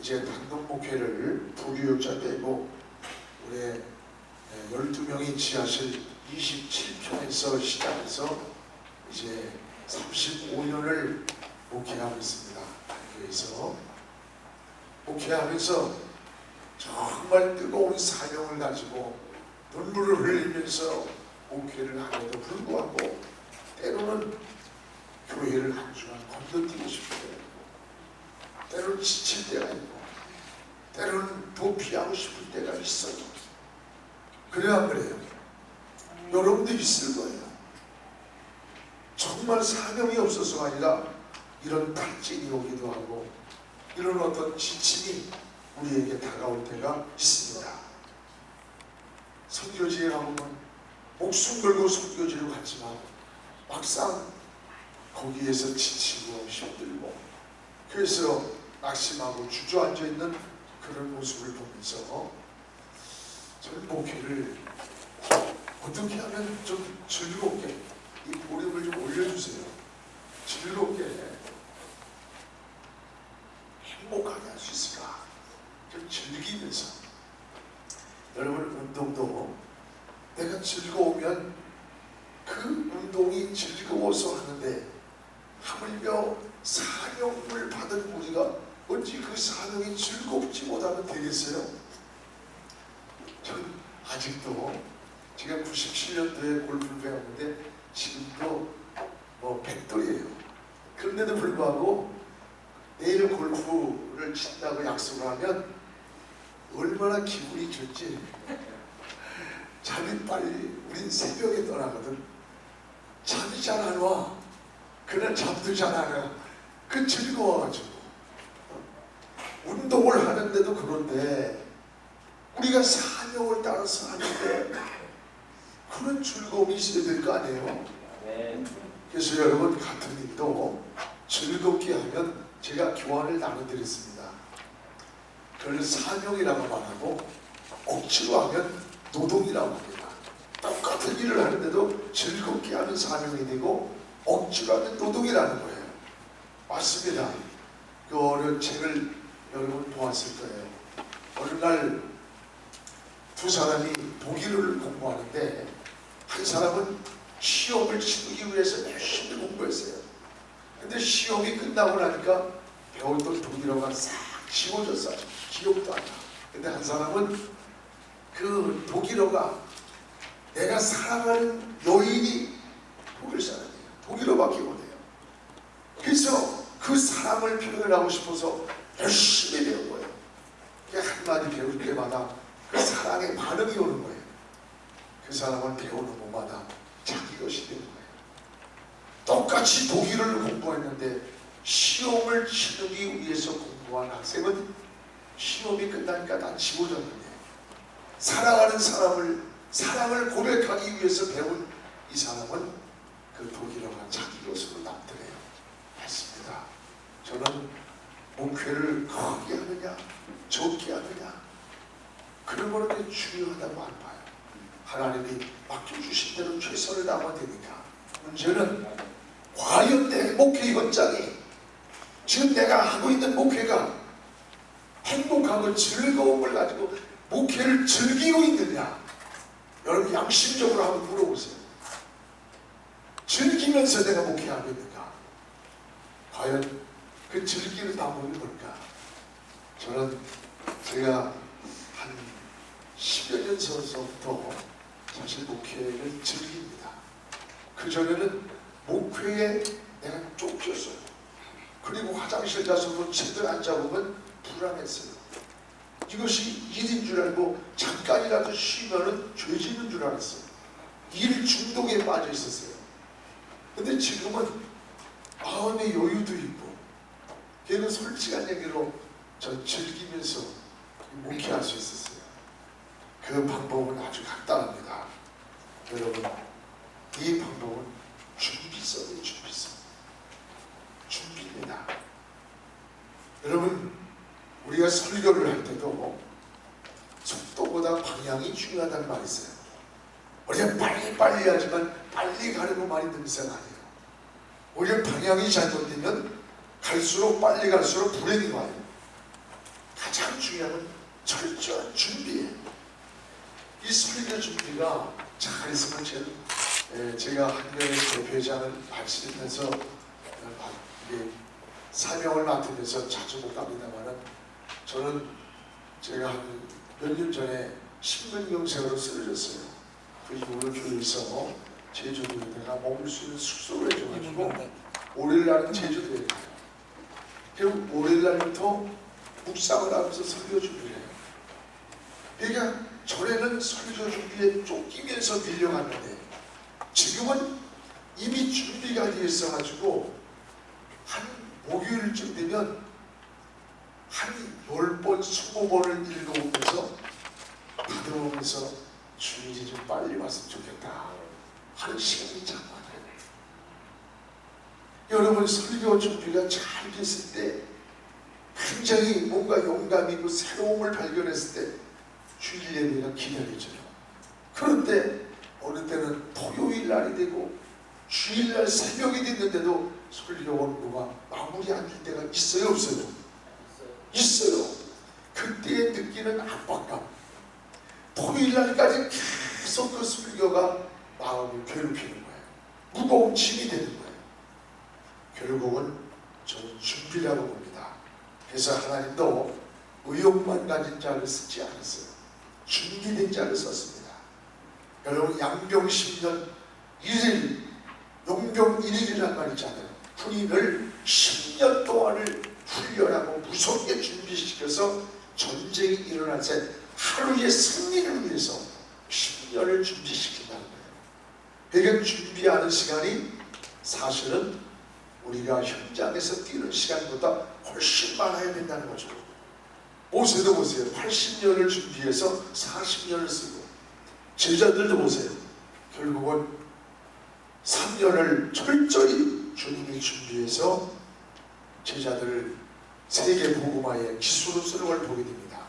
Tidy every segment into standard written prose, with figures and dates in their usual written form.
이제 단독 목회를 부교육자 빼고 올해 12명이 지하실 27평에서 시작해서 이제 35년을 목회하고 있습니다. 교회에서 목회하면서 정말 뜨거운 사명을 가지고 눈물을 흘리면서 목회를 하면도 불구하고 때로는 교회를 한 주간 건너뛰고 싶을 때가 있고, 때로는 지칠 때가 있고, 때로는 도피하고 싶을 때가 있어요. 그래야 안 그래요? 여러분도 있을 거예요. 정말 사명이 없어서가 아니라 이런 탈진이 오기도 하고 이런 어떤 지침이 우리에게 다가올 때가 있습니다. 선교지에 가보면 목숨 걸고 선교지로 갔지만 막상 거기에서 지치고 힘들고 그래서 낙심하고 주저앉아 있는 그런 모습을 보면서 저는 목회를 어떻게 하면 좀 즐겁게 이 보력을 좀 올려주세요. 즐겁게 행복하게 할 수 있을까? 좀 즐기면서 여러분 운동도 내가 즐거우면 그 운동이 즐거워서 하는데 하물며 사명을 받은 우리가 어찌 그 사명이 즐겁지 못하면 되겠어요? 저는 아직도 제가 97년도에 골프를 배웠는데 지금도 뭐 백돌이에요. 그런데도 불구하고 내일 골프를 친다고 약속을 하면 얼마나 기분이 좋지. 잠이 빨리 우린 새벽에 떠나거든. 잠이 잘 안 와. 그날 잠도 잘 안 와. 그 즐거워가지고 운동을 하는데도 그런데 우리가 사명을 따라서 하는데 그런 즐거움이 있어야 될 거 아니에요? 그래서 여러분 같은 일도 즐겁게 하면 제가 교환을 나눠드렸습니다. 그걸 사명이라고 말하고 억지로 하면 노동이라고 합니다. 똑같은 일을 하는데도 즐겁게 하면 사명이 되고 억지로 하면 노동이라는 거예요. 맞습니다. 그 어려운 책을 여러분 보았을 거예요. 어느 날 두 사람이 독일어를 공부하는데 한 사람은 시험을 치르기 위해서 열심히 공부했어요. 근데 시험이 끝나고 나니까 배웠던 독일어가 싹 지워졌어요. 기억도 안 나. 근데 한 사람은 그 독일어가 내가 사랑하는 여인이 독일 사람이에요. 독일어밖에 못해요. 그래서 그 사랑을 표현하고 싶어서 열심히 배운 거예요. 한마디 배울 때마다 그 사랑의 반응이 오는 거예요. 그 사람은 배우는 곳마다 자기 것이 되는 거예요. 똑같이 독일어를 공부했는데 시험을 치르기 위해서 공부한 학생은 시험이 끝나니까 다 지워졌는데 사랑하는 사랑을 고백하기 위해서 배운 이 사람은 그 독일어가 자기 것으로 남더래요. 했습니다. 저는 목회를 크게 하느냐 적게 하느냐 그런 거는 중요하다고 안 봐요. 하나님이 맡겨주신 대로 최선을 다하면 되니까. 문제는 과연 내 목회 현장이 지금 내가 하고 있는 목회가 행복하고 즐거움을 가지고 목회를 즐기고 있느냐. 여러분 양심적으로 한번 물어보세요. 즐기면서 내가 목회하고 있는가. 과연 그 즐기는 방법이 뭘까. 저는 제가 한 10여 년 전서부터 사실 목회를 즐깁니다. 그전에는 목회에 내가 쫓겼어요. 그리고 화장실 가서 제대로 앉아보면 불안했어요. 이것이 일인 줄 알고 잠깐이라도 쉬면은 죄지는 줄 알았어요. 일 중독에 빠져 있었어요. 근데 지금은 마음의 여유도 있고 걔는 솔직한 얘기로 전 즐기면서 목회할 수 있었어요. 그 방법은 아주 간단합니다. 여러분 이 방법은 준비성이에요. 준비입니다. 여러분 우리가 설교를 할 때도 속도보다 방향이 중요하다는 말이 있어요. 우리가 빨리 하지만 빨리 가려고 많이 듣는 사람 아니에요. 오히려 방향이 잘못되면 갈수록 빨리 갈수록 불행이 와요. 가장 중요한 건 철저한 준비예요. 이 설교 준비가 잘 있으면 제가 한겨레 대표회장을 발치면서 사명을 맡으면서 자주 못 갑니다만은 저는 제가 한 몇 년 전에 신근경색으로 쓰러졌어요. 그 이후로 교회에서 제주도에 내가 머물 수 있는 숙소를 해줘가지고 월요일날은 제주도에 가요. 그리고 월요일날부터 묵상을 하면서 설교 준비를 해요. 그러니까 전에는 설교 준비에 쫓기면서 밀려갔는데 지금은 이미 준비가 되어 있어가지고 한 목요일쯤 되면 한 10번, 20번을 읽어보면서 받아오면서 주일이 좀 빨리 왔으면 좋겠다 하는 시간이 참 많아요. 여러분 설교 준비가 잘 됐을 때 굉장히 뭔가 용감 있고 새로움을 발견했을 때 주일 예배가 기다려져요. 그런데 어느 때는 토요일 날이 되고 주일날 새벽이 됐는데도 설교 원고가 마무리 안 될 때가 있어요, 없어요? 있어요. 그때 느끼는 압박감. 토요일 날까지 계속 그 설교가 마음을 괴롭히는 거예요. 무거운 짐이 되는 거예요. 결국은 저는 준비라고 봅니다. 그래서 하나님도 의욕만 가진 자를 쓰지 않았어요. 준비된 자를 썼습니다. 여러분 양병 10년 1일 용병 1일이란 말 있잖아요. 군인을 10년 동안을 훈련하고 무섭게 준비시켜서 전쟁이 일어날 때 하루의 승리를 위해서 10년을 준비시킨다는 거예요. 그러니까 준비하는 시간이 사실은 우리가 현장에서 뛰는 시간보다 훨씬 많아야 된다는 거죠. 모세도 보세요. 80년을 준비해서 40년을 쓰고 제자들도 보세요. 결국은 3년을 철저히 주님이 준비해서 제자들을 세계 복음화의 기수로 쓰는 걸 보게 됩니다.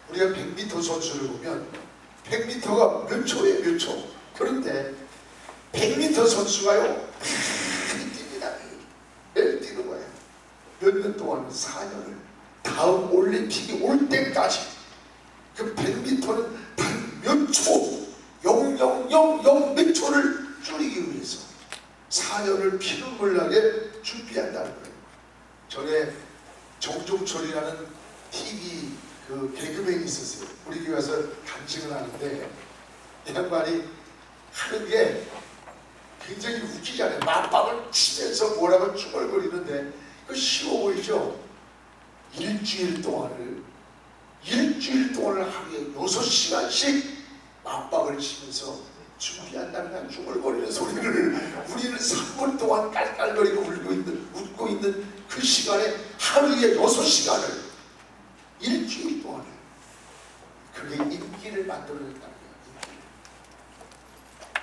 우리가 100m 선수를 보면 100m가 몇 초에 몇 초. 그런데 100m 선수가요 많이 뜁니다. 매일 뛰는 거예요. 몇 년 동안 4년을 다음 올림픽이 올 때까지 그 100m는 단 몇 초 0.000 몇 초를 줄이기 위해서 4년을 피눈물 나게 준비한다는 거예요. 전에 정종철이라는 TV 그 개그맨이 있었어요. 우리 교회에서 간증을 하는데 이 양반이 하는 게 굉장히 웃기잖아요. 맞박을 치면서 뭐라고 쭈글거리는데 그 쉬워 보이죠? 일주일 동안을 하루에 6시간씩 맞박을 치면서 준비한다는 쭈글거리는 소리를 우리는 3분 동안 깔깔거리고 웃고 있는 그 시간에 하루에 6시간을 일주일 동안을 그게 인기를 만들어낸다는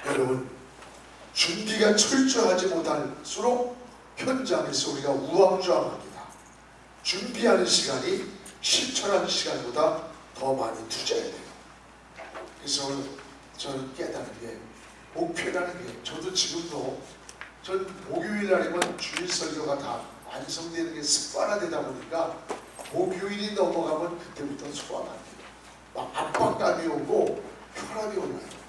거예요. 여러분 준비가 철저하지 못할수록 현장에서 우리가 우왕좌왕합니다. 준비하는 시간이 실천하는 시간보다 더 많이 투자해야 돼요. 그래서 오늘 저는 깨달은 게 목표라는 게 저도 지금도 전 목요일 날이면 주일 설교가 다 완성되는 게 습관화되다 보니까 목요일이 넘어가면 그때부터 소화가 안 돼요. 막 압박감이 오고 혈압이 올라요.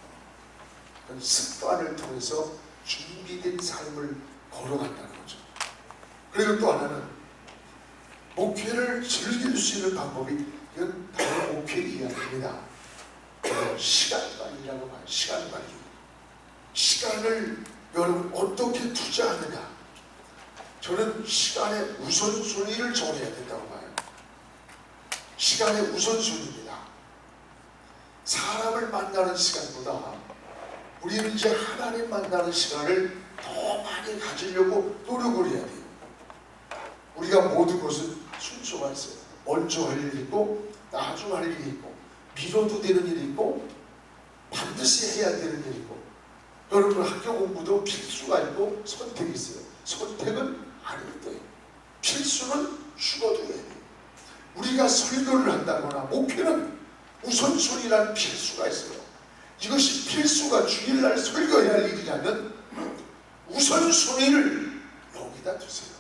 그건 습관을 통해서 준비된 삶을 걸어간다는 거죠. 그리고 또 하나는 목회를 즐길 수 있는 방법이 이건 바로 목회의 이야기입니다. 시간관리라고 봐요. 시간관리. 시간을 여러분 어떻게 투자하느냐. 저는 시간의 우선순위를 정해야 된다고 봐요. 시간의 우선순위입니다. 사람을 만나는 시간보다 우리는 이제 하나님 만나는 시간을 더 많이 가지려고 노력을 해야 돼요. 우리가 모든 것은 순서가 있어요. 먼저 할 일이 있고 나중 할 일이 있고 미뤄도 되는 일이 있고 반드시 해야 되는 일이 있고 여러분 학교 공부도 필수가 있고 선택이 있어요. 선택은 아닙니다. 필수는 죽어도 해야 돼요. 우리가 설교를 한다거나 목회는 우선순위라는 필수가 있어요. 이것이 필수가 주일날 설교해야 할 일이라면 우선순위를 여기다 두세요.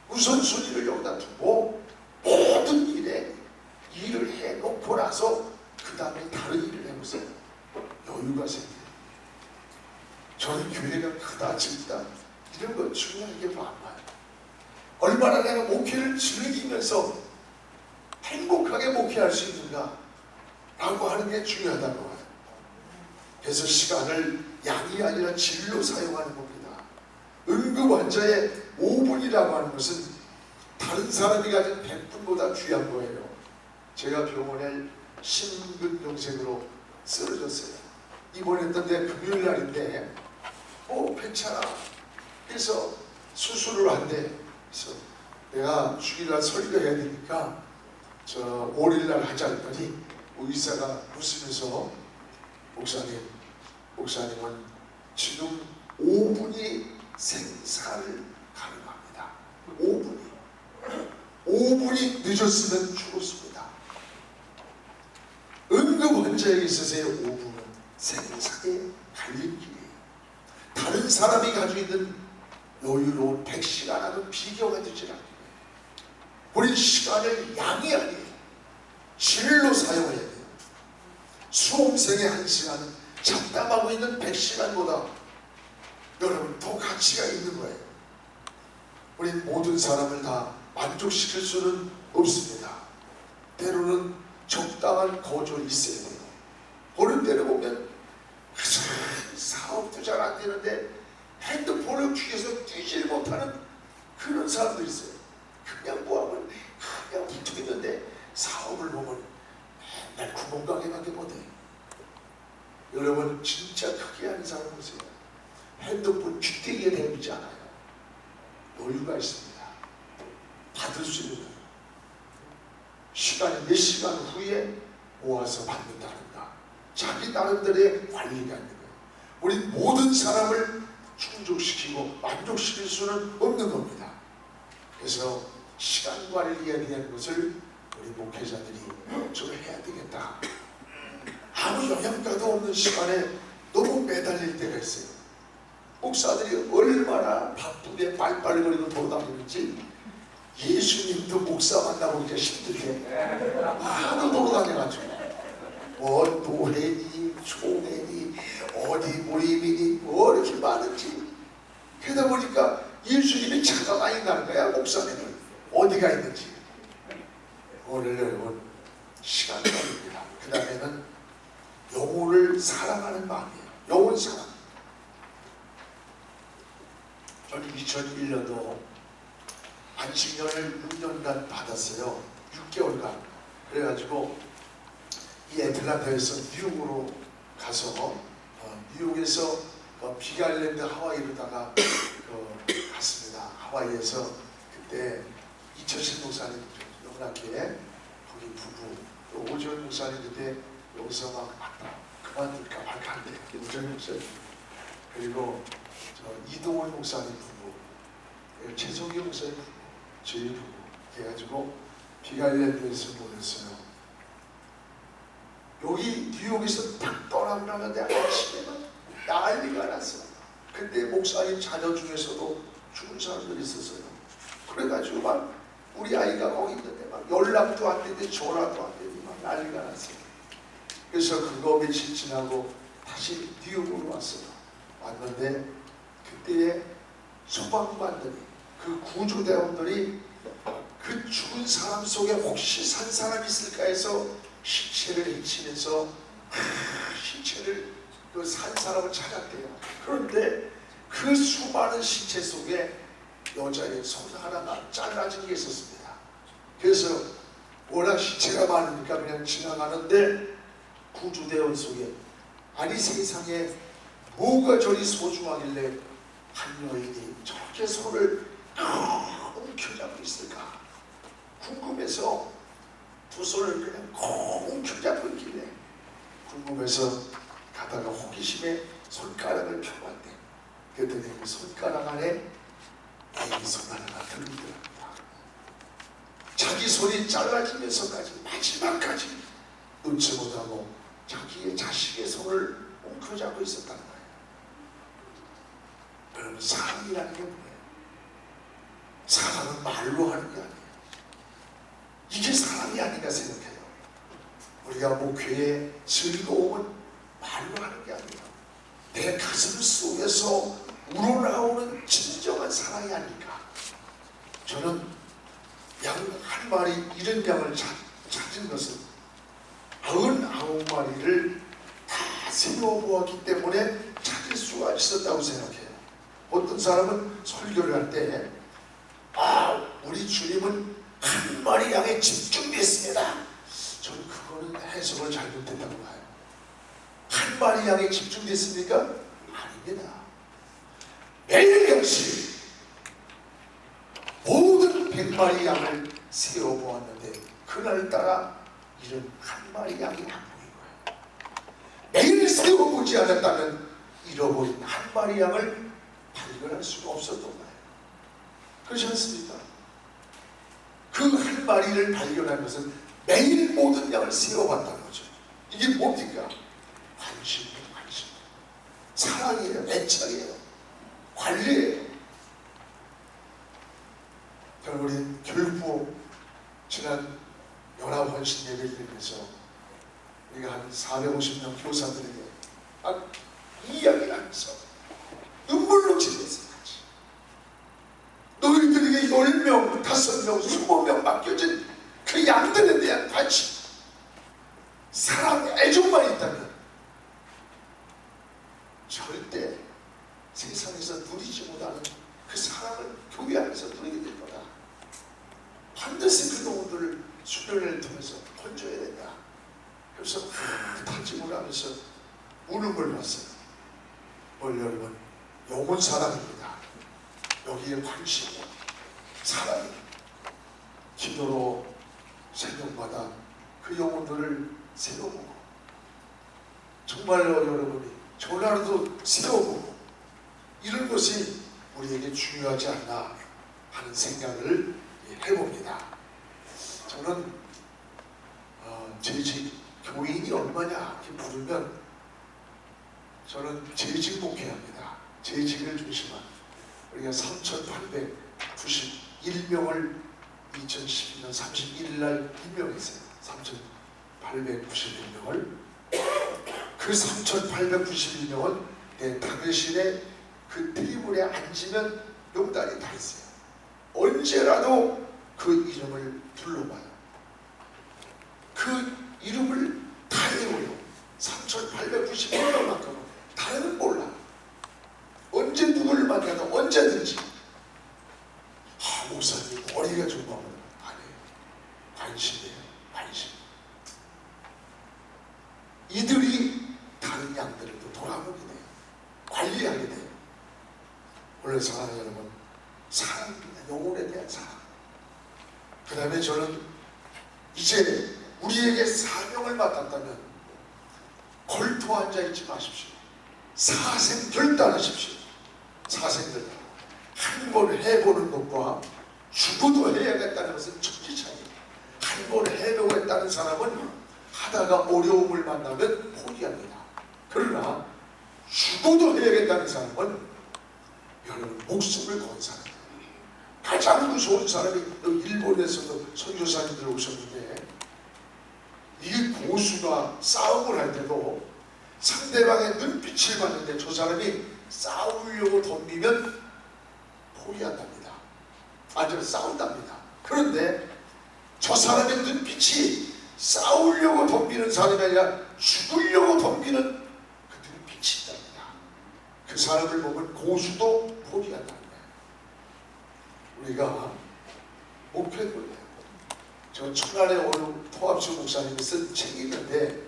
우선순위를 여기다 두고 모든 일에 나서 그 다음에 다른 일을 해보세요. 여유가 생겨요. 저는 교회가 크다 작다 이런 거 중요하게 안 봐요. 얼마나 내가 목회를 즐기면서 행복하게 목회할 수 있는가 라고 하는 게 중요하다고 봐요. 그래서 시간을 양이 아니라 질로 사용하는 겁니다. 응급 환자의 5분이라고 하는 것은 다른 사람이 가진 100분보다 귀한 거예요. 제가 병원에 심근경색으로 쓰러졌어요. 입원했던 데 금요일 날인데 괜찮아. 그래서 수술을 한대. 그래서 내가 주일날 설교해야 되니까 5일날 하자 했더니 의사가 웃으면서 목사님은 지금 5분이 생사를 가능합니다. 5분이 늦었으면 죽었습니다. 응급 환자에게 있어서의 5분은 생사에 갈릴 길이에요. 다른 사람이 가지고 있는 여유로운 100시간하고는 비교가 되지 않아요. 우리 시간을 양이 아니에요. 질로 사용해야 돼요. 수험생의 1시간은 잡담하고 있는 100시간보다 여러분 더 가치가 있는 거예요. 우리 모든 사람을 다 만족시킬 수는 없습니다. 때로는 적당한 거절이 있어야 돼요. 어느 때를 보면 사업도 잘 안 되는데 핸드폰을 귀에서 뛰질 못하는 그런 사람들이 있어요. 그냥 뭐하면 그냥 붙어 있는데 사업을 보면 맨날 구멍가게밖에 못해. 여러분 진짜 크게 하는 사람 보세요. 핸드폰 쥐떼기에 대비지 않아요. 여유가 있습니다. 받을 수 있는 거예요. 시간이 몇 시간 후에 모아서 받는다든가 자기 나름대로의 관리가 있는 거예요. 우리 모든 사람을 충족시키고 만족시킬 수는 없는 겁니다. 그래서 시간 관리에 대한 것을 우리 목회자들이 좀 해야 되겠다. 아무 영향가도 없는 시간에 너무 매달릴 때가 있어요. 목사들이 얼마나 바쁘게 빨빨거리고 돌아다니는지 예수님도 목사 만나보기가 힘들게 하도 돌아다녀가지고 노회니 총회니 어디 모임이니 뭐 이렇게 많은지 그러다 보니까 예수님이 찾아가 있는 거야. 목사님은 어디가 있는지. 오늘 여러분 시간 걸립니다. 그 다음에는 영혼을 사랑하는 마음이에요. 영혼 사랑. 저는 2001년도 안식년을 6년간 받았어요. 6개월간. 그래가지고 이 애틀란타에서 뉴욕으로 가서 뉴욕에서 비갈랜드 하와이로다가 갔습니다. 하와이에서 그때 이철신 목사님 영락교회 거기 부부 또 오지원 목사님 그때 여기서 막 그만둘까 말까 한데 오지원 목사님 그리고 이동원 목사님 부부 최성기 목사님 부부 저희 부부 해가지고 비갈랜드에서 모였어요. 여기 뉴욕에서 딱 떠나고 나는데 아침에는 난리가 났어. 근데 목사님 자녀 중에서도 죽은 사람들이 있었어요. 그래가지고 막 우리 아이가 거기 있는데 막 연락도 안 되는데 전화도 안 되는데 막 난리가 났어요. 그래서 그거 며칠 지나고 다시 뉴욕으로 왔어요. 왔는데 그때에 소방관들이 그 구조대원들이 그 죽은 사람 속에 혹시 산 사람이 있을까 해서 시체를 헤치면서 시체를 그 산 사람을 찾았대요. 그런데 그 수많은 시체 속에 여자의 손 하나가 잘라진 게 있었습니다. 그래서 워낙 시체가 많으니까 그냥 지나가는데 구조대원 속에 아니 세상에 뭐가 저리 소중하길래 한 여인이 저렇게 손을 움켜잡고 있을까 궁금해서 두 손을 그냥 움켜잡고 있길래 궁금해서 가다가 호기심에 손가락을 펴봤대. 그랬더니 그 손가락 안에 애기 손 하나가 들리더랍니다. 자기 손이 잘라지면서까지 마지막까지 눈치 못하고 자기의 자식의 손을 움켜잡고 있었다는 거예요. 여러분 사랑이라는 게 뭐예요? 사랑은 말로 하는 게 아니에요. 이게 사랑이 아닌가 생각해요. 우리가 목회의 즐거움은 말로 하는 게 아니라 내 가슴 속에서 우러나오는 진정한 사랑이 아닐까. 저는 양 한 마리 이런 양을 찾은 것은 99마리를 다 세워보았기 때문에 찾을 수가 있었다고 생각해요. 어떤 사람은 설교를 할 때 우리 주님은 한 마리 양에 집중됐습니다. 저는 그거는 해석을 잘못했다고 봐요. 한 마리 양에 집중됐습니까? 아닙니다. 매일같이 모든 100마리 양을 세워보았는데 그날따라 이런 한 마리 양이 안 보인 거예요. 매일 세워보지 않았다면 잃어버린 한 마리 양을 발견할 수가 없었던 거예요. 그렇지 않습니까? 그 한 마리를 발견한 것은 매일 모든 양을 세워봤다는 거죠. 이게 뭡니까? 관심이에요. 관심. 사랑이에요. 애착이에요. 관리예요. 우리 교육부 지난 연합헌신 예배를 드리면서 우리가 한 450명 교사들에게 막 이야기를 하면서 눈물로 지냈어요. 너희들에게 10명, 5명, 20명 맡겨진 그 양들에 대한 관심, 사랑, 애정만 있다면 절대 세상에서 누리지 못하는 그 사랑을 교회 안에서 누리게 될 거다. 반드시 그 동물들을 수련회를 통해서 건져야 된다. 그래서 탄식을 하면서 우는 걸 봤어요. 여러분, 영혼 사랑입니다. 여기에 관심이, 사랑이, 기도로 새벽마다 그 영혼들을 세워보고, 정말로 여러분이 전화로도 세워보고, 이런 것이 우리에게 중요하지 않나 하는 생각을 해봅니다. 저는 재직 교인이 얼마냐 이렇게 물으면 저는 재직 목회합니다. 재직을 중심한 우리가 3,891명을 2012년 31일 날 임명했어요. 3,891명을. 그 3,891명은 내 당신의 그 테이블에 앉으면 명단이 다 있어요. 언제라도 그 이름을 불러봐요. 그 이름을 다 외워요. 3,891명만큼은 다른 몰라. 언제 누구를 만나도 언제든지 목사님 머리가 좀 아파요. 아니에요. 관심이에요. 관심. 이들이 다른 양들을 또 돌아보게 돼요. 관리하게 돼요. 원래 사랑하는 여러분, 사랑입니다. 영혼에 대한 사랑. 그 다음에 저는 이제 우리에게 사명을 맡았다면 걸터 앉아있지 마십시오. 사생 결단하십시오. 사생 결단. 한 번 해보는 것과 죽어도 해야겠다는 것은 천지 차이. 한 번 해보고 했다는 사람은 하다가 어려움을 만나면 포기합니다. 그러나 죽어도 해야겠다는 사람은 여러분 목숨을 건 사람이에요. 가장 무서운 사람이 일본에서도 선교사님들 오셨는데, 이 고수가 싸움을 할 때도 상대방의 눈빛을 봤는데 저 사람이 싸우려고 덤비면 포기한답니다. 아주 싸운답니다. 그런데 저 사람의 눈빛이 싸우려고 덤비는 사람이 아니라 죽으려고 덤비는 그 눈빛이 있답니다. 그 사람을 보면 고수도 포기한다는 거예요. 우리가 목표를, 저 천안의 어느 통합수 목사님이 쓴 책이 있는데,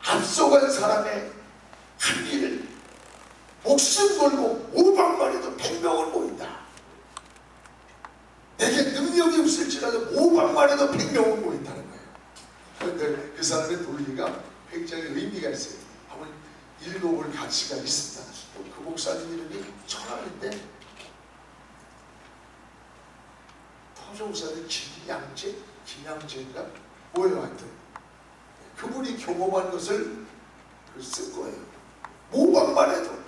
앞서간 사람의 한 일을 목숨 걸고 500만 해도 100명을 모인다. 내게 능력이 없을지라도 500만 해도 100명을 모인다는 거예요. 그런데 그 사람의 논리가 굉장히 의미가 있어요. 한번 읽어볼 가치가 있습니다. 그 목사님 이름이 천안인데, 토종사는 김양재인가? 뭐예요, 하여튼. 그분이 경험한 것을 쓴 거예요. 모방만 해도,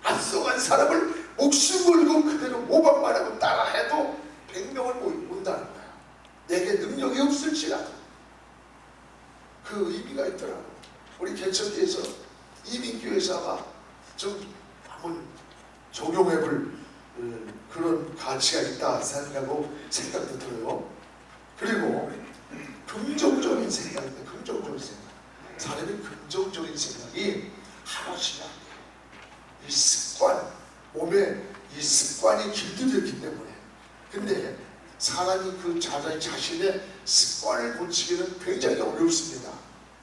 앞서간 사람을 목숨 걸고 그대로 모방만 하고 따라해도 100명을 모은다는 거야. 내게 능력이 없을지라도. 가치가 있다 생각도 들어요. 그리고 긍정적인 생각입니다. 긍정적인 생각. 사람이 긍정적인 생각이 하나씩 안 돼요. 이 습관, 몸에 이 습관이 길들였기 때문에. 근데 사람이 그 자신의 습관을 고치기는 굉장히 어렵습니다.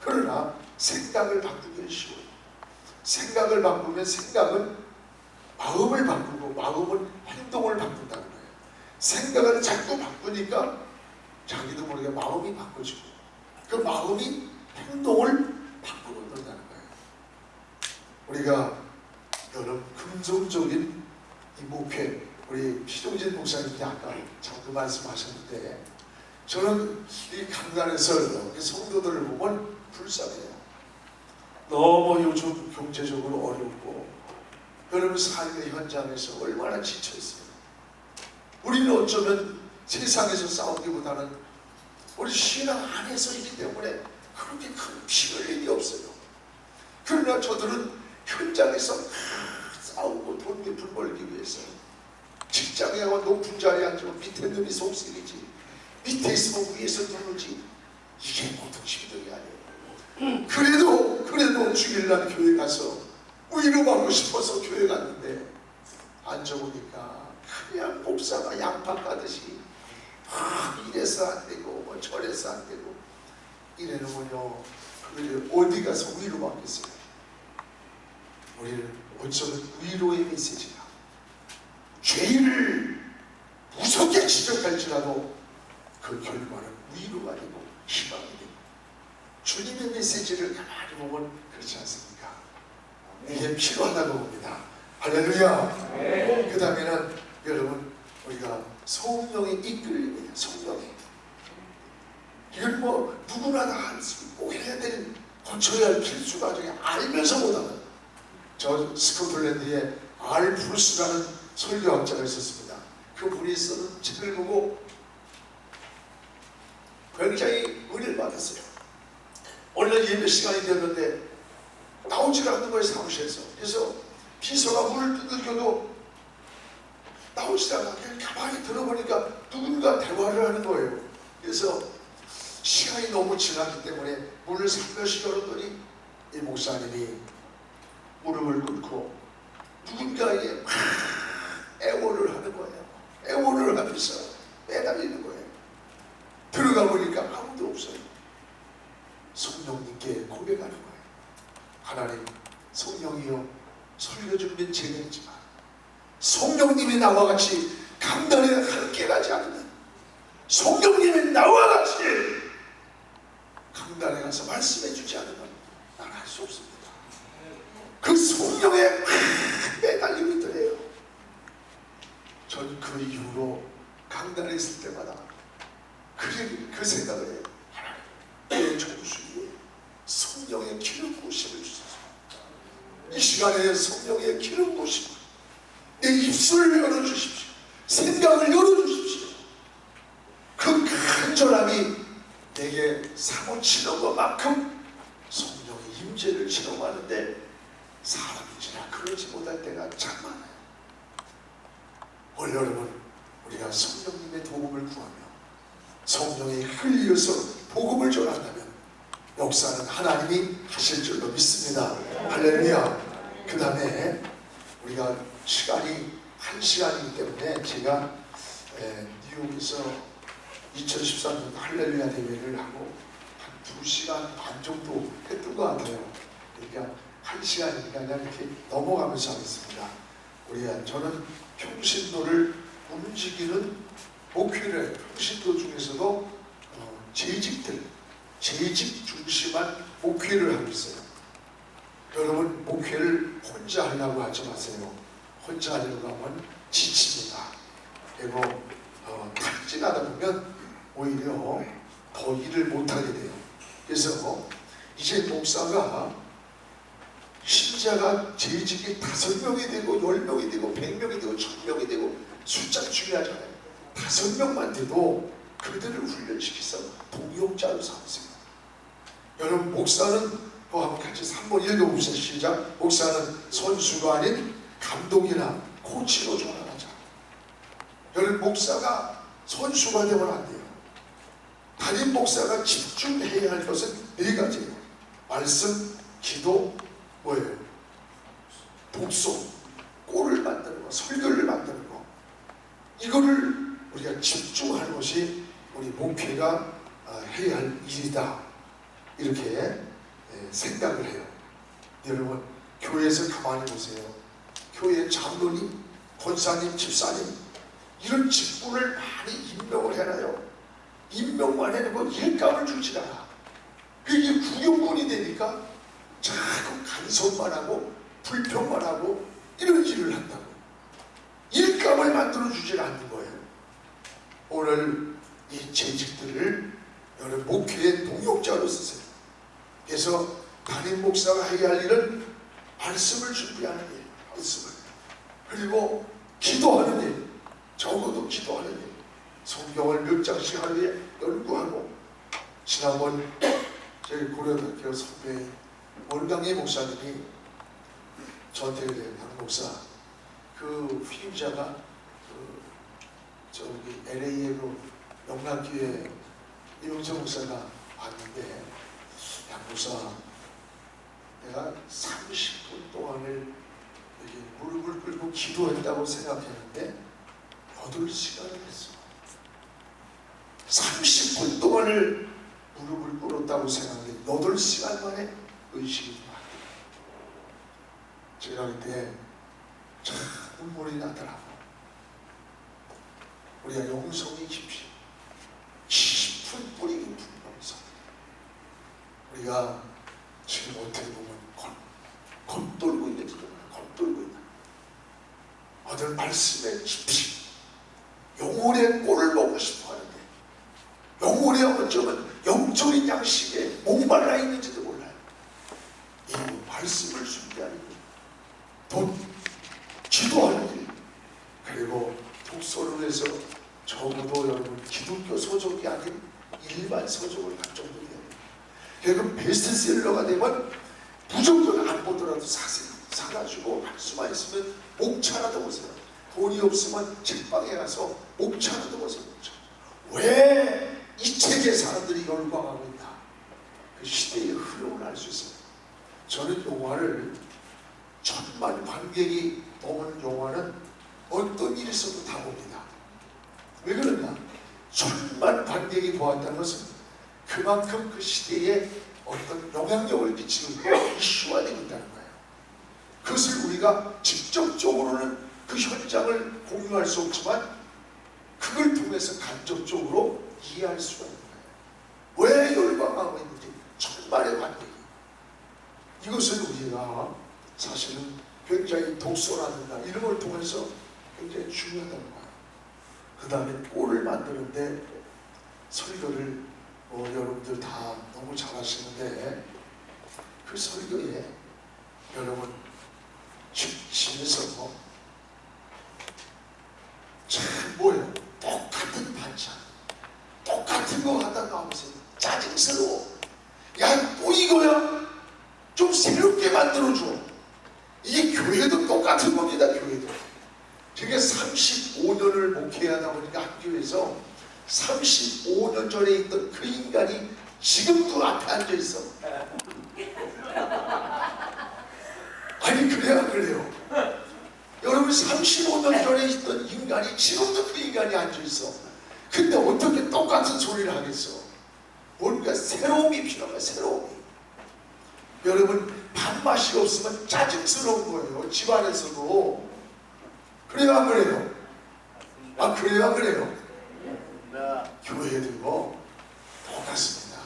그러나 생각을 바꾸기는 쉬워요. 생각을 바꾸면 생각은 마음을 바꾸고 마음은 행동을 바꾼다는 거예요. 생각을 자꾸 바꾸니까 자기도 모르게 마음이 바꿔지고 그 마음이 행동을 바꾸고 그런다는 거예요. 우리가 여러분 긍정적인 이 목회, 우리 피종진 목사님이 아까 자꾸 말씀하셨는데 저는 이 강단에서 성도들을 보면 불쌍해요. 너무 요즘 경제적으로 어렵고 여러분 삶의 현장에서 얼마나 지쳐있어요. 우리는 어쩌면 세상에서 싸우기보다는 우리 신앙 안에서 있기 때문에 그렇게 큰 피 흘릴 일이 없어요. 그러나 저들은 현장에서 싸우고 돈 벌기 위해서 직장에 가고 높은 자리에 앉으면 밑에 눈이 속쓰리지, 밑에 있으면 위에서 누르지. 이게 보통 힘든 게 아니에요. 그래도 주일날 교회 가서 위로받고 싶어서 교회 갔는데 앉아보니까 그냥 목사가 양파 까듯이 이래서 안 되고 뭐 저래서 안 되고 이래는군요. 그걸 어디 가서 위로받겠어요? 우리는 어쩌면 위로의 메시지가 죄를 무섭게 지적할지라도 그 결과는 위로가 되고 희망이 되고 주님의 메시지를 가만히 보면 그렇지 않습니까? 이게 필요하다고 봅니다. 할렐루야. 그 다음에는 여러분 우리가 성령의 이끌림이에요. 성령의 이건 뭐 누구나 다 할 수 있고 해야 될 거쳐야 할 필수 과정에 알면서 못하는 저 스코틀랜드에 알 프루스라는 설교학자가 있었습니다. 그분이 쓰는 책을 보고 굉장히 은혜를 받았어요. 오늘 예배 시간이 되었는데 나오질 않는 거예요. 사무실에서. 그래서 비서가 문을 두들겨도 나오질 않아. 그냥 가만히 들어보니까 누군가 대화를 하는 거예요. 그래서 시간이 너무 지났기 때문에 문을 살며시 열었더니 이 목사님이 무릎을 꿇고 누군가에게 막 애원을 하는 거예요. 애원을 하면서 매달리는 거예요. 들어가 보니까 아무도 없어요. 성령님께 고백하는 거예요. 하나님, 성령이여, 설교 준비는 제가 했지만 성령님이 나와 같이 강단에 함께 가지 않으면, 성령님이 나와 같이 강단에 가서 말씀해 주지 않으면 난 할 수 없습니다. 그 성령에 매달리고 있더래요. 전 그 이후로 강단에 있을 때마다 그 생각을 해요. 하나님, 내 종수에 성령의 기름 부으심을 주소서. 이 시간에 성령의 기름 부으심, 내 입술을 열어주십시오. 생각을 열어주십시오. 그 간절함이 내게 사무치는 것만큼 성령의 임재를 체험하는데 사람인지라 그러지 못할 때가 참 많아요. 오늘 여러분, 우리가 성령님의 도움을 구하며 성령에 흘려서 복음을 전한다면 역사는 하나님이 하실 줄로 믿습니다. 할렐루야. 그 다음에 우리가 시간이 1시간이기 때문에 제가 뉴욕에서 2013년 할렐루야 대회를 하고 한 2시간 반 정도 했던 것 같아요. 그러니까 1시간이니까 그냥 이렇게 넘어가면서 하겠습니다. 저는 평신도를 움직이는 목회를, 평신도 중에서도 재직 중심한 목회를 하고 있어요. 여러분, 목회를 혼자 하려고 하지 마세요. 혼자 하려고 하면 지칩니다. 그리고 탈진하다 보면 오히려 더 일을 못하게 돼요. 그래서 이제 목사가 신자가 재직이 5명이 되고 10명이 되고 100명이 되고 1000명이 되고 숫자 중요하잖아요. 5명만 돼도 그들을 훈련시켜서 동역자로 삼으세요. 여러분, 목사는 한번 같이 한번 읽어봅시다. 시작. 목사는 선수가 아닌 감독이나 코치로 전환하자. 여러분, 목사가 선수가 되면 안 돼요. 담임 목사가 집중해야 할 것은 네 가지예요. 말씀, 기도, 뭐예요? 독서, 꼴을 만드는 거, 설교를 만드는 거. 이거를 우리가 집중하는 것이 우리 목회가 해야 할 일이다, 이렇게 생각을 해요. 여러분, 교회에서 가만히 보세요. 교회 장로님, 권사님, 집사님, 이런 직분을 많이 임명을 해놔요. 임명만 해놓고 일감을 주지 않아. 그게 구경꾼이 되니까 자꾸 간섭만 하고 불평만 하고 이런 일을 한다고. 일감을 만들어 주질 않는 거예요. 오늘 이 재직들을 여러분 목회의 동역자로 쓰세요. 그래서 담임 목사가 해야 할 일은 말씀을 준비하는 일, 말씀을. 그리고 기도하는 일, 적어도 기도하는 일. 성경을 몇 장씩 하루에 연구하고. 지난번 저희 고려대학교 선배인 원강희 목사님이 저한테 그래요. 양 목사, 그 피임자가 저기 LA에 그 영락교회 이용재 목사가 왔는데, 양 목사, 내가 30분 동안을 여기 무릎을 꿇고 기도했다고 생각했는데 8시간을 했어. 30분 동안을 무릎을 꿇었다고 생각했는데 8시간 만에 의식이 들어왔대요. 제가 그때 참 눈물이 나더라고. 우리가 영성이 깊이 깊은 뿌리 깊은 영성, 우리가 지금 어떻게 보면 겉돌고 있는지도 몰라요. 겉돌고 있는 어떤 말씀에 깊이 영혼의 꼴을 먹고 싶어 하는데, 영혼의 어쩌면 영적인 양식에 목말라 있는지도 몰라요. 이 말씀을 준비하는 일, 또 기도하는 일, 그리고 독서를 해서 적어도 여러분 기독교 서적이 아닌 일반 서적을 갖정도 돼요. 그리고 베스트셀러가 되면 무조건 안 보더라도 사세요. 사가지고 할 수만 있으면 목차라도 보세요. 돈이 없으면 책방에 가서 목차라도 보세요. 목차. 왜 이 책에 사람들이 열광하고 있나? 그 시대의 흐름을 알 수 있어요. 저는 영화를 1000만 관객이 넘은 영화는 어떤 일이 있어도 다 봅니다. 왜 그러냐? 1000만 관객이 보았다는 것은 그만큼 그 시대에 어떤 영향력을 끼치고 이슈가 되고 있다는 거예요. 그것을 우리가 직접적으로는 그 현장을 공유할 수 없지만 그걸 통해서 간접적으로 이해할 수가 있는 거예요. 왜 열광하고 있는지, 1000만의 관객이. 이것을 우리가 사실은 굉장히 독서라든가 이런 걸 통해서 굉장히 중요하다는 거예요. 그 다음에 꼴을 만드는데 설교를 여러분들 다 너무 잘하시는데, 그 설교에 여러분 집에서 참 뭐예요? 똑같은 반찬, 똑같은 거 갖다 나오면서 짜증스러워. 야, 또 이거야? 좀 새롭게 만들어줘. 이게 교회도 똑같은 겁니다. 교회도. 제가 35년을 목회하다 보니까 학교에서 35년 전에 있던 그 인간이 지금도 앞에 앉아있어. 아니, 그래야 그래요. 여러분, 35년 전에 있던 인간이 지금도 그 인간이 앉아있어. 근데 어떻게 똑같은 소리를 하겠어? 뭔가 새로움이 필요한 거야. 새로움이. 여러분, 밥맛이 없으면 짜증스러운 거예요. 집안에서도. 그래요, 안 그래요? 아, 그래요, 안 그래요? 교회도 똑같습니다.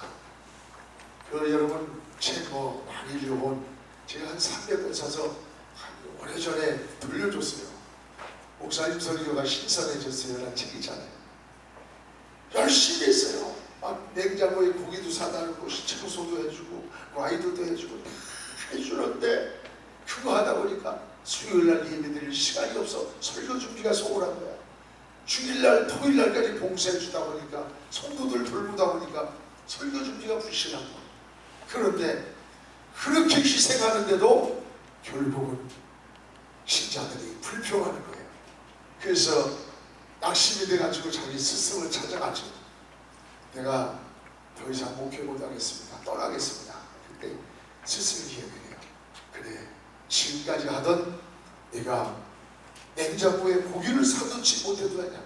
여러분, 책 많이 읽어본, 제가 한 300권 사서 오래전에 돌려줬어요. 목사님 설교가 신선해졌어요. 라는 책이잖아요. 열심히 했어요. 막 냉장고에 고기도 사다 놓고 청소도 해주고 와이드도 해주고 다 해주는데, 그거 하다 보니까 수요일날 예배 드릴 시간이 없어. 설교 준비가 소홀한 거야. 주일날 토요일날까지 봉사해 주다 보니까, 성도들 돌보다 보니까 설교 준비가 불신한 거야. 그런데 그렇게 희생하는데도 결국은 신자들이 불평하는 거예요. 그래서 낙심이 돼가지고 자기 스승을 찾아가지고 내가 더 이상 목회 못하겠습니다. 떠나겠습니다. 그때 스승이 얘기해요. 그래, 지금까지 하던 내가 냉장고에 고기를 사놓지 못해도 되냐,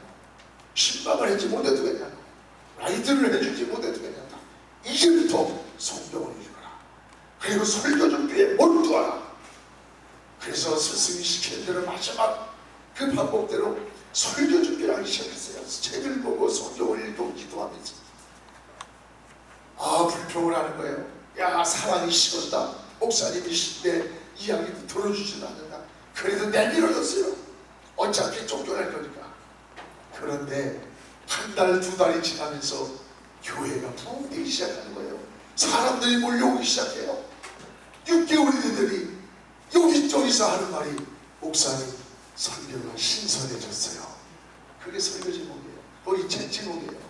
신방을 해주지 못해도 되냐, 라이트를 해주지 못해도 되냐, 이제부터 성경을 읽어라. 그리고 설교 준비에 몰두하라. 그래서 스승이 시키는 대로 마지막 그 방법대로 설교 준비를 하기 시작했어요. 책을 보고 성경을 읽고 기도하면서 불평을 하는 거예요. 야, 사랑이 식었다. 목사님이 내 이야기도 들어주지도 않는다. 그래도 내밀어줬어요. 어차피 쫓겨날 거니까. 그런데 한 달, 두 달이 지나면서 교회가 부흥되기 시작하는 거예요. 사람들이 몰려오기 시작해요. 6개월이 되더니 여기저기서 하는 말이 목사님 설교가 신선해졌어요. 그게 설교 제목이에요. 거기 제 제목이에요.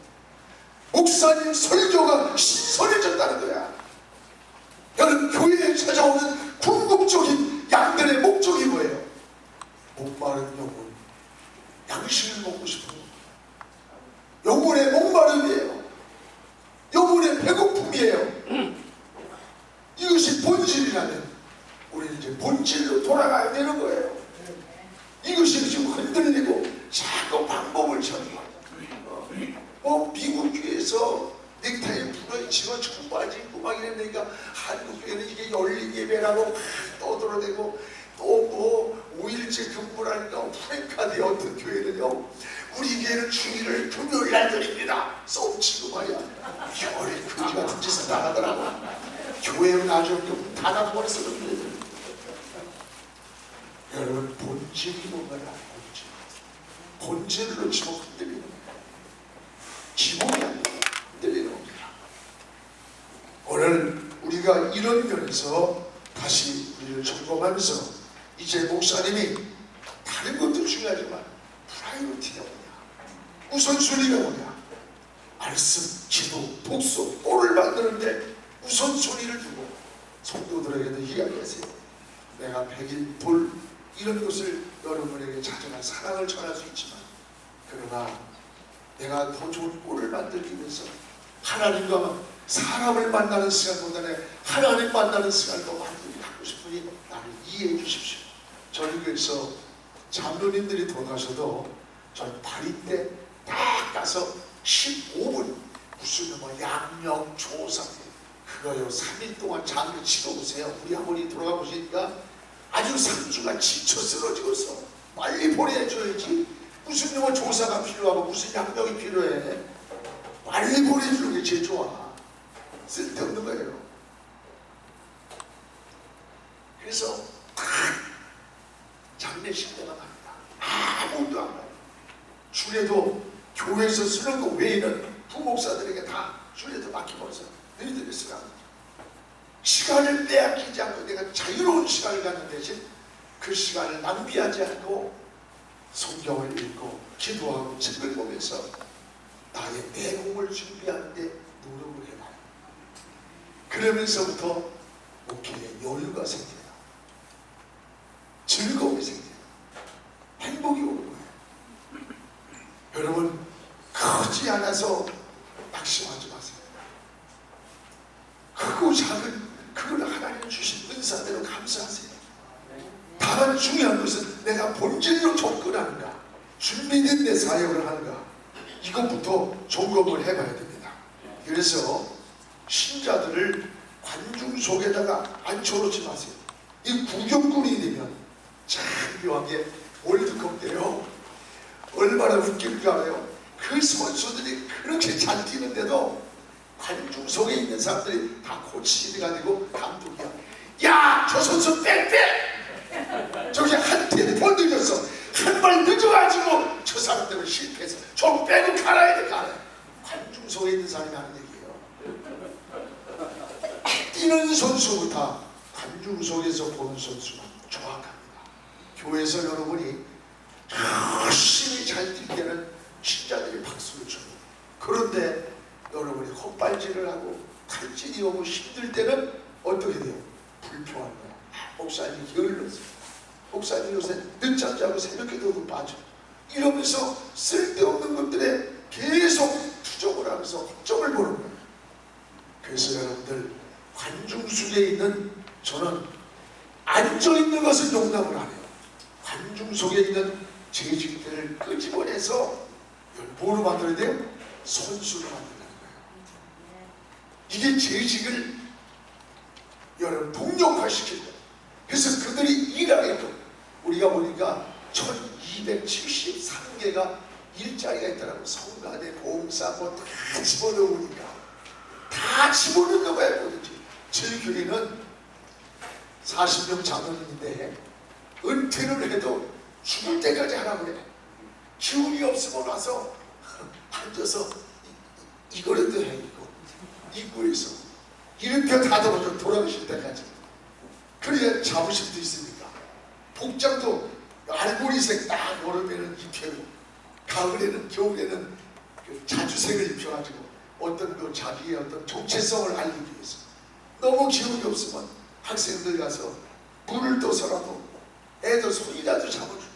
목사님 설교가 신선해졌다는 거야. 여러분, 교회에 찾아오는 궁극적인 양들의 목적이 뭐예요? 목마른 영혼, 양식을 먹고 싶은 영혼의 목마름이에요. 영혼의 배고픔이에요. 이것이 본질이라면 우리는 이제 본질로 돌아가야 되는 거예요. 이것이 지금 흔들리고 자꾸 방법을 찾는 미국 교회에서 넥타이 부러지고 청바지 입고 막 이랬으니까 한국 교회는 이게 열린 예배라고 떠들어대고 또 5일째 근무라니까 프랭카드에 어떤 교회는요, 우리 교회는 주일을 금요일 날 드립니다. 썩치고 말이야. 별의 그지 같은 짓을 다 하더라고. 교회는 아주 닫아버렸어. 여러분, 본질이 뭔가를 알아요. 본질을 놓치고 흔들리는 거예요. 기본이 아니라 흔들리는 겁니다. 오늘 우리가 이런 면에서 다시 우리를 점검하면서 이제 목사님이 다른 것도 중요하지만 프라이어티가 뭐냐, 우선순위가 뭐냐, 말씀, 기도, 독서, 꼴을 만드는데 우선순위를 두고 성도들에게도 이야기하세요. 내가 100일 돌 이런 것을 여러분에게 찾아가 사랑을 전할 수 있지만, 그러나 내가 더 좋은 꼴을 만들기 위해서 하나님과 사람을 만나는 시간보다는 하나님 만나는 시간을 더 많이 갖고 싶으니 나를 이해해 주십시오. 저희 교회에서 장로님들이 돌아가셔도 저는 다리 때 딱 가서 15분 무슨 뭐 양력 조사 그거요 3일 동안 장로 치러보세요. 우리 아버님 돌아가 보시니까 아주 3주간 지쳐 쓰러지고서 빨리 보내줘야지. 무슨 뭐 조사가 필요하고 무슨 양력이 필요해. 빨리 보내주는 게 제일 좋아. 쓸데없는 거예요. 그래서 딱 장례식 때가 갑니다. 아무도 안 가요. 주례도 교회에서 쓰는 거 외에는 부목사들에게 다 주례도 맡기면서 너희들이 쓰라. 시간을 빼앗기지 않고 내가 자유로운 시간을 갖는 대신 그 시간을 낭비하지 않고 성경을 읽고 기도하고 책을 보면서 나의 내공을 준비하는 데 노력을 해봐요. 그러면서부터 목회에 여유가 생겨요. 즐거움이 생겨요. 행복이 오는 거예요. 여러분, 크지 않아서 낙심하지 마세요. 크고 작은 그걸 하나님 주신 은사대로 감사하세요. 다만 중요한 것은 내가 본질로 접근하는가, 준비된 내 사역을 하는가, 이것부터 점검을 해봐야 됩니다. 그래서 신자들을 관중 속에다가 앉혀놓지 마세요. 이 구경꾼이 되면 참 묘한 게 월드컵 때요, 얼마나 웃길까 알아요? 그 선수들이 그렇게 잘 뛰는데도 관중 속에 있는 사람들이 다 코치가 되고 감독이야. 야, 저 선수 빽빽! 저기 한테 못 늦었어. 한 발 늦어가지고 저 사람 때문에 실패해서 좀 빼고 갈아야 돼, 갈아야. 관중 속에 있는 사람이 하는 얘기예요. 뛰는 선수보다 관중 속에서 보는 선수가 정확합니다. 교회에서 여러분이 열심히 잘 뛸 때는 신자들이 박수를 쳐요. 그런데 여러분이 헛발질을 하고 탈진이 오고 힘들 때는 어떻게 돼요? 불평하는 거야. 목사님이 게을렀어요. 목사님 요새 늦잠 자고 새벽기도도 빠져. 이러면서 쓸데없는 것들에 계속 투정을 하면서 허점을 보는 거예요. 그래서 여러분들, 관중석에 있는, 저는 앉아있는 것은 용납을 안 해요. 관중석에 있는 재직들을 끄집어내서 뭐로 만들어야 돼요? 선수로 만든다는 거예요. 이게 재직을 여러분 동력화시킨다. 그래서 그들이 일하게끔, 우리가 보니까 1273개가 일자리가 있더라고요. 성가대, 봉사 뭐 다 집어넣으니까 다 집어넣는 거야. 뭐든지. 저희 교회는 40명 자녀인데 은퇴를 해도 죽을 때까지 하라고 그래. 기운이 없으면 와서 앉아서 이거라도 해. 이거에서 이렇게 다 돌아가실 때까지. 그래야 자부심도 있으니까. 복장도 알고리색 딱 여름에는 입혀요. 가을에는, 겨울에는 그 자주색을 입혀가지고 어떤 그 자기의 어떤 정체성을 알리기 위해서. 너무 기운이 없으면 학생들 가서 물을 떠서라도 애들 손이라도 잡아주고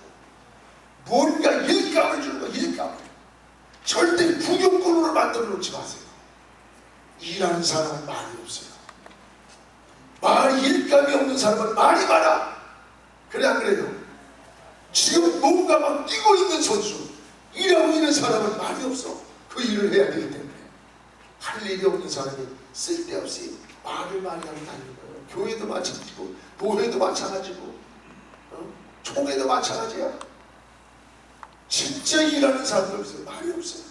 뭔가 일감을 주는 거. 일감을 절대 부경꾼으로 만들어 놓지 마세요. 일하는 사람은 말이 없어요. 일감이 없는 사람은 말이 많아. 그래 안 그래요? 지금 뭔가 막 뛰고 있는 선수, 일하고 있는 사람은 말이 없어. 그 일을 해야 되기 때문에. 할 일이 없는 사람이 쓸데없이 말을 많이 하고 다니는 거예요. 교회도 마찬가지고, 노회도 마찬가지고, 총회도 마찬가지야. 진짜 일하는 사람들 없어요. 말이 없어요.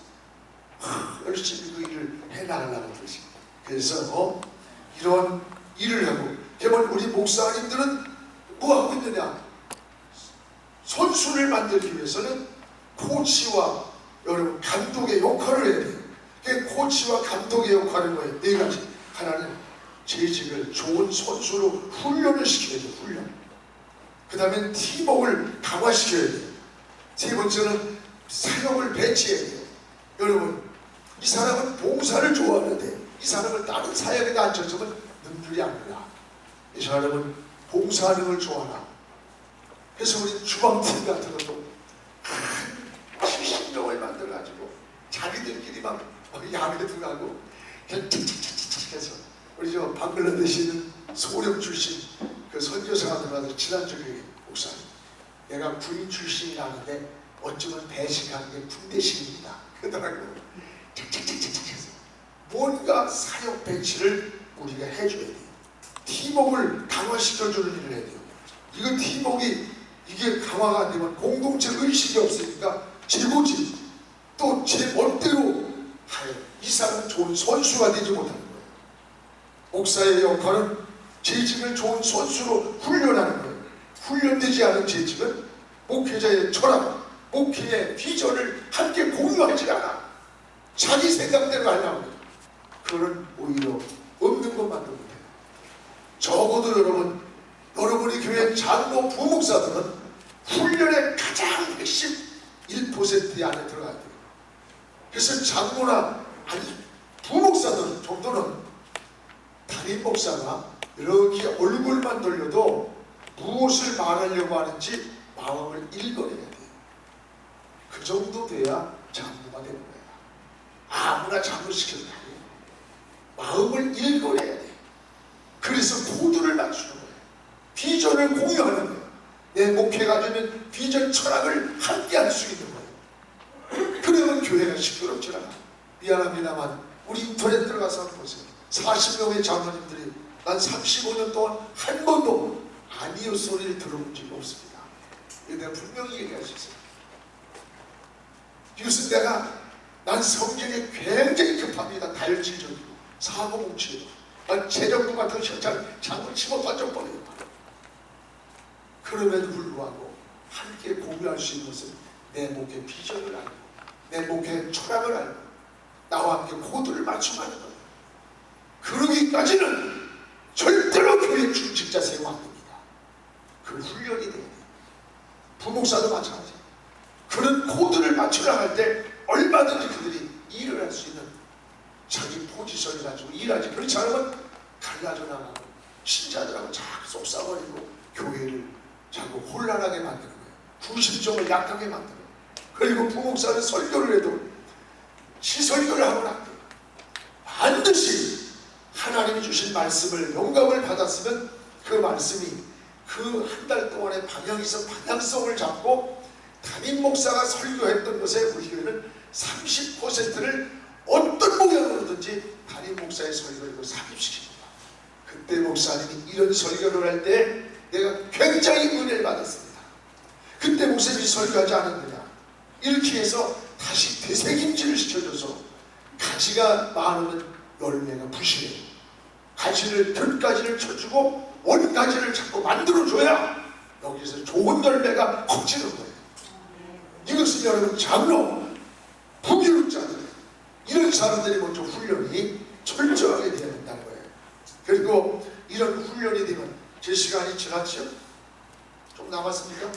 열심히 그 일을 해나가려는 것이. 그래서 이런 일을 하고, 그러면 우리 목사님들은 뭐 하고 있느냐? 선수를 만들기 위해서는 코치와 여러분 감독의 역할을 해야 돼요. 그 코치와 감독의 역할은 뭐예요? 네 가지. 하나는 재직을 좋은 선수로 훈련을 시켜야 돼요. 훈련. 그 다음에 팀워크를 강화시켜야 돼요. 세 번째는 사역을 배치해야 돼요. 여러분, 이 사람은 봉사를 좋아하는데 이 사람을 다른 사역에다 앉혀주면 능률이 안 올라. 이 사람은 봉사하는 걸 좋아하나. 그래서 우리 주방팀 같은 것도 한 70명을 만들어가지고 자기들끼리 막 야외도 가고 착착착착 해서, 우리 저 방글라데시 있는 소령 출신 그 선교사가 들어가서 지난주에 목사님, 내가 군인 출신이라는데 어쩌면 배식하는 게 군대식입니다. 그러더라고요. 착착착착 해서 뭔가 사역 배치를 우리가 해줘야 돼요. 팀워크를 강화시켜주는 일을 해야 돼요. 이거 팀워크가 이게 강화가 안 되면 공동체 의식이 없으니까 제고지 또 제 멋대로 이 사람은 좋은 선수가 되지 못하는 거예요. 목사의 역할은 재직을 좋은 선수로 훈련하는 거예요. 훈련되지 않은 재직은 목회자의 철학, 목회의 비전을 함께 공유하지 않아. 자기 생각대로 하려고 해요. 그건 오히려 없는 것만 더 못해요. 적어도 여러분이 교회 장로 부목사들은 훈련의 가장 핵심 1% 안에 들어가야 돼요. 그래서 장로나 부목사들 정도는 담임 목사가 이렇게 얼굴만 돌려도 무엇을 말하려고 하는지 마음을 읽어내야 돼요. 그 정도 돼야 장로가 되는 거예요. 아무나 장로시켜도 아니에요. 마음을 읽어내야 돼요. 그래서 코드를 맞추는 거예요. 비전을 공유하는 거예요. 내 목회가 되면 비전 철학을 함께 할 수 있는 거예요. 그러면 교회가 시끄럽지 않아. 미안합니다만 우리 인터넷 들어가서 한번 보세요. 40명의 장로님들이 난 35년 동안 한 번도 아니요 소리를 들어본 적이 없습니다. 이거 내가 분명히 얘기할 수 있어요. 이것은 난 성질이 굉장히 급합니다. 다혈질적이고 사고뭉치고 난 재정부 같은 현장 장을 치고 던져버려요. 그럼에도 불구하고 함께 공유할 수 있는 것은 내 목의 비전을 알고 내 목의 철학을 알고 나와 함께 코드를 맞춰가는 거예요. 그러기까지는 절대로 교회 중직자 세우면 안 됩니다. 그 훈련이 돼야 돼요. 부목사도 마찬가지예요. 그런 코드를 맞춰나갈 때 얼마든지 그들이 일을 할 수 있는 자기 포지션을 가지고 일하지. 그렇지 않으면 갈라져 나가고 신자들하고 자꾸 속삭거리고 교회를 자꾸 혼란하게 만드는 거예요. 중심점을 약하게 만드는 거예요. 그리고 부목사는 설교를 해도 시설교를 하면 안 돼요. 반드시 하나님이 주신 말씀을 영감을 받았으면 그 말씀이 그 한 달 동안의 방향성을 잡고 담임 목사가 설교했던 것에 우리 교회는 30%를 어떤 모양으로든지 담임 목사의 설교를 삽입시킵니다. 그때 목사님이 이런 설교를 할 때 내가 굉장히 은혜를 받았습니다. 그때 목사님이 설교하지 않았느냐, 이렇게 해서 다시 되새김질을 시켜줘서 가지가 많으면 열매가 부실해요. 가지를 곁가지를 쳐주고 원가지를 자꾸 만들어줘야 여기서 좋은 열매가 커지는 거예요. 이것은 여러분 장로, 부교육자들 이런 사람들이 먼저 훈련이 철저하게 되어야 된다는 거예요. 그리고 이런 훈련이 되면 제 시간이 지났죠? 좀 남았습니까?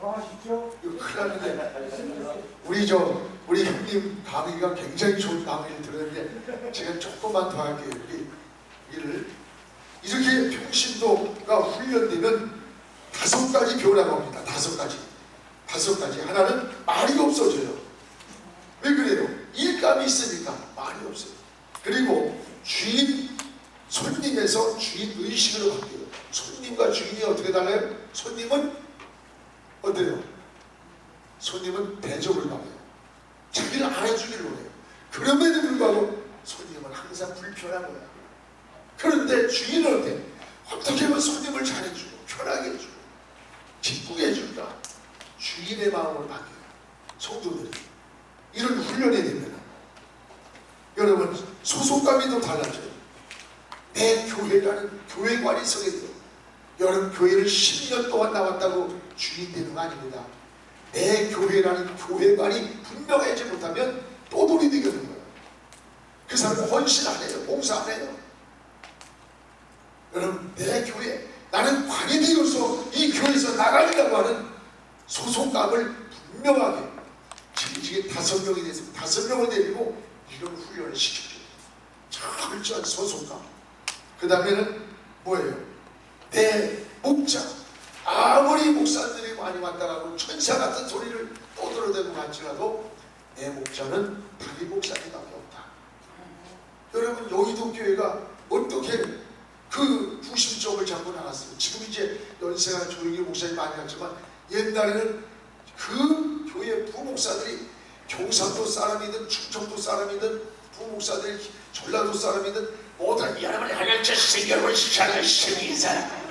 하시죠. 이거 큰일 났는데 우리 형님 강의가 굉장히 좋은 강의를 들었는데 제가 조금만 더 할게요. 이렇게 평신도가 훈련되면 5가지 변화가 옵니다. 5가지. 하나는 말이 없어져요. 왜 그래요? 일감이 있으니까 말이 없어요. 그리고 손님에서 주인 의식으로 바뀌어요. 손님과 주인이 어떻게 달라요? 손님은 어때요? 손님은 대접을 받아요. 자기를 알아주기를 원해요. 그럼에도 불구하고 손님은 항상 불편한 거야. 그런데 주인은 어때? 어떻게 하면 손님을 잘해주고 편하게 해주고 기쁘게 해준다. 주인의 마음을 바뀌어요. 성도들이 이런 훈련이 되면 여러분 소속감이 더 달라져요. 내 교회라는 교회관이 서게 돼요. 여러분 교회를 10년 동안 나왔다고 주인 되는 거 아닙니다. 내 교회라는 교회관이 분명하지 못하면 또돌이 되게 되는 거예요. 그 사람은 헌신 안 해요. 봉사 안 해요. 여러분 내 교회, 나는 관이 되어서 이 교회에서 나가려고 하는 소속감을 분명하게 지금 5명이 됐으면 5명을 데리고 이런 훈련을 시켜줘요. 철저한 소속감. 그 다음에는 뭐예요? 내 목자. 아무리 목사들이 많이 왔다 가고 천사 같은 소리를 떠들어대고 갈지라도 내 목자는 담임 목사님밖에 없다. 여러분 여의도 교회가 어떻게 그 중심점을 잡고 나갔어요? 지금 이제 연세가 조용히 목사님 많이 왔지만 옛날에는 그 교회 부목사들이 경상도 사람이든 충청도 사람이든 부목사들이 전라도 사람이든 모든 여러분 하나님께서 여러분 시작을 시민사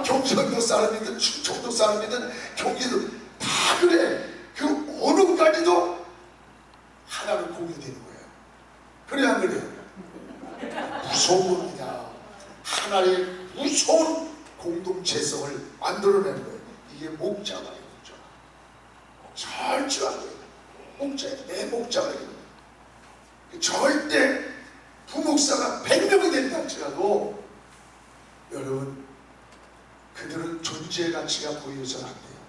경상도 사람이든 충청도 사람이든 경기도 다 그래. 그 어느 까지도 하나로 공유되는 거예요. 그래 안 그래요? 무서운 겁니다. 하나의 무서운 공동체성을 만들어내는 거예요. 이게 목자가 아니에요. 철저하게 목자예요. 내 목자가 아니에요. 절대 부목사가 100명이 된다 할지라도 여러분 그들은 존재 가치가 보여서는 안 돼요.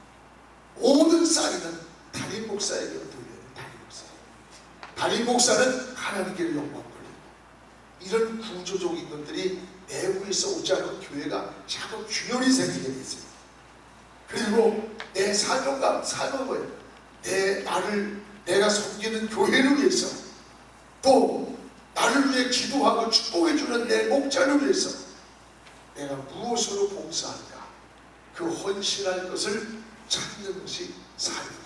모든 쌀이는 담임 목사에게 돌려요. 담임 목사는 하나님께로 영광 돌리고 이런 구조적인 것들이 내부에서 오지 않은 교회가 자꾸 균열이 생기게 돼 있어요. 그리고 내 사명감, 사명을 내가 섬기는 교회를 위해서 또 나를 위해 기도하고 축복해주는 내 목자를 위해서 내가 무엇으로 봉사할까? 그 헌신할 것을 찾는 것이 사명이에요.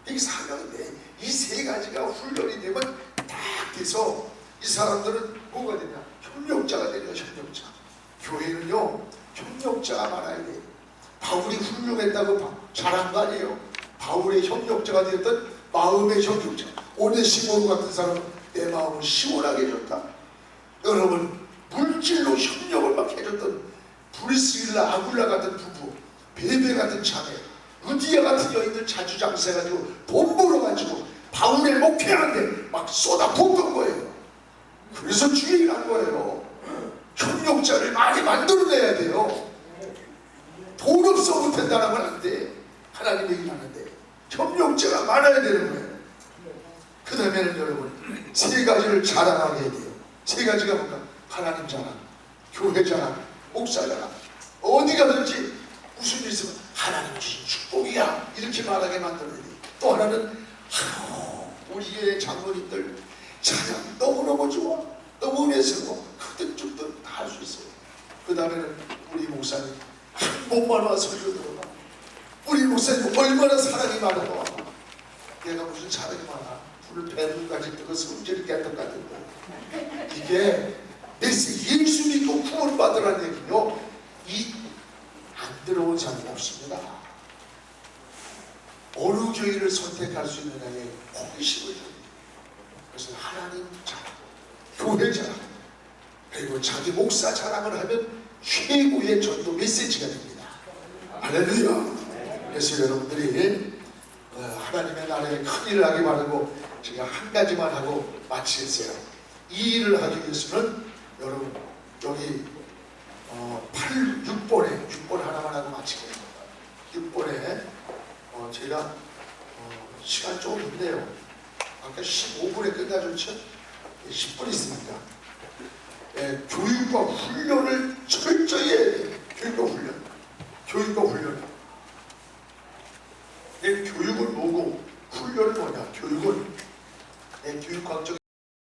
이게 사명인데 이 3가지가 훈련이 되면 딱 돼서 이 사람들은 뭐가 되냐? 협력자가 되냐? 협력자. 교회는요 협력자가 많아야 돼요. 바울이 훌륭했다고 잘한 거 아니에요. 바울의 협력자가 되었던 마음의 협력자. 오네시모로 같은 사람은 내 마음을 시원하게 해줬다. 여러분 물질로 협력을 막 해줬던 브리스길라 아굴라 같은 부부, 베베 같은 자매, 루디아 같은 여인들 자주 장사해가지고 돈 벌어가지고 바울의 목회하는데 막 쏟아붓던 거예요. 그래서 주의를 한 거예요. 협력자를 많이 만들어내야 돼요. 돈 없어 못한다는 건 안 돼. 하나님 얘기를 하는데 협력자가 많아야 되는 거예요. 그 다음에는 여러분 3가지를 자랑하게 해야 돼요. 3가지가 뭔가? 하나님 자랑, 교회 자랑, 목사 자랑. 어디 가든지 무슨 일 있으면 하나님 주신 축복이야 이렇게 말하게 만드는 또 하나는 우리의 장로님들 찬양 너무너무 좋아 너무 은혜스러워 그때 좀더 다 할 수 있어요. 그 다음에는 우리 목사님 한 번만 와서 설교 들어봐. 우리 목사님 얼마나 사랑이 많아. 얘가 무슨 사랑이 많아. 불을 배불까지 뜨고 성질을 깼던 같은데 이게 예수 믿고 구원 받으라는 얘기요. 이 안 들어온 사람이 없습니다. 어느 교회를 선택할 수 있느냐에 호기심을 줍니다. 그래서 하나님 자랑, 교회 자랑, 그리고 자기 목사 자랑을 하면 최고의 전도 메시지가 됩니다. 할렐루야. 그래서 여러분들이 하나님의 나라에 큰 일을 하기 바라고 제가 한 가지만 하고 마치겠어요. 이 일을 하기 위해서는 여러분 여기 6번에 하나만 하고 마치겠습니다. 6번에 제가 시간 조금 있네요. 아까 15분에 끝나줬죠? 10분 있습니다. 교육과 훈련을 철저히 해야 돼요. 교육과 훈련. 교육은 뭐고 훈련은 뭐냐? 교육은 교육과학적인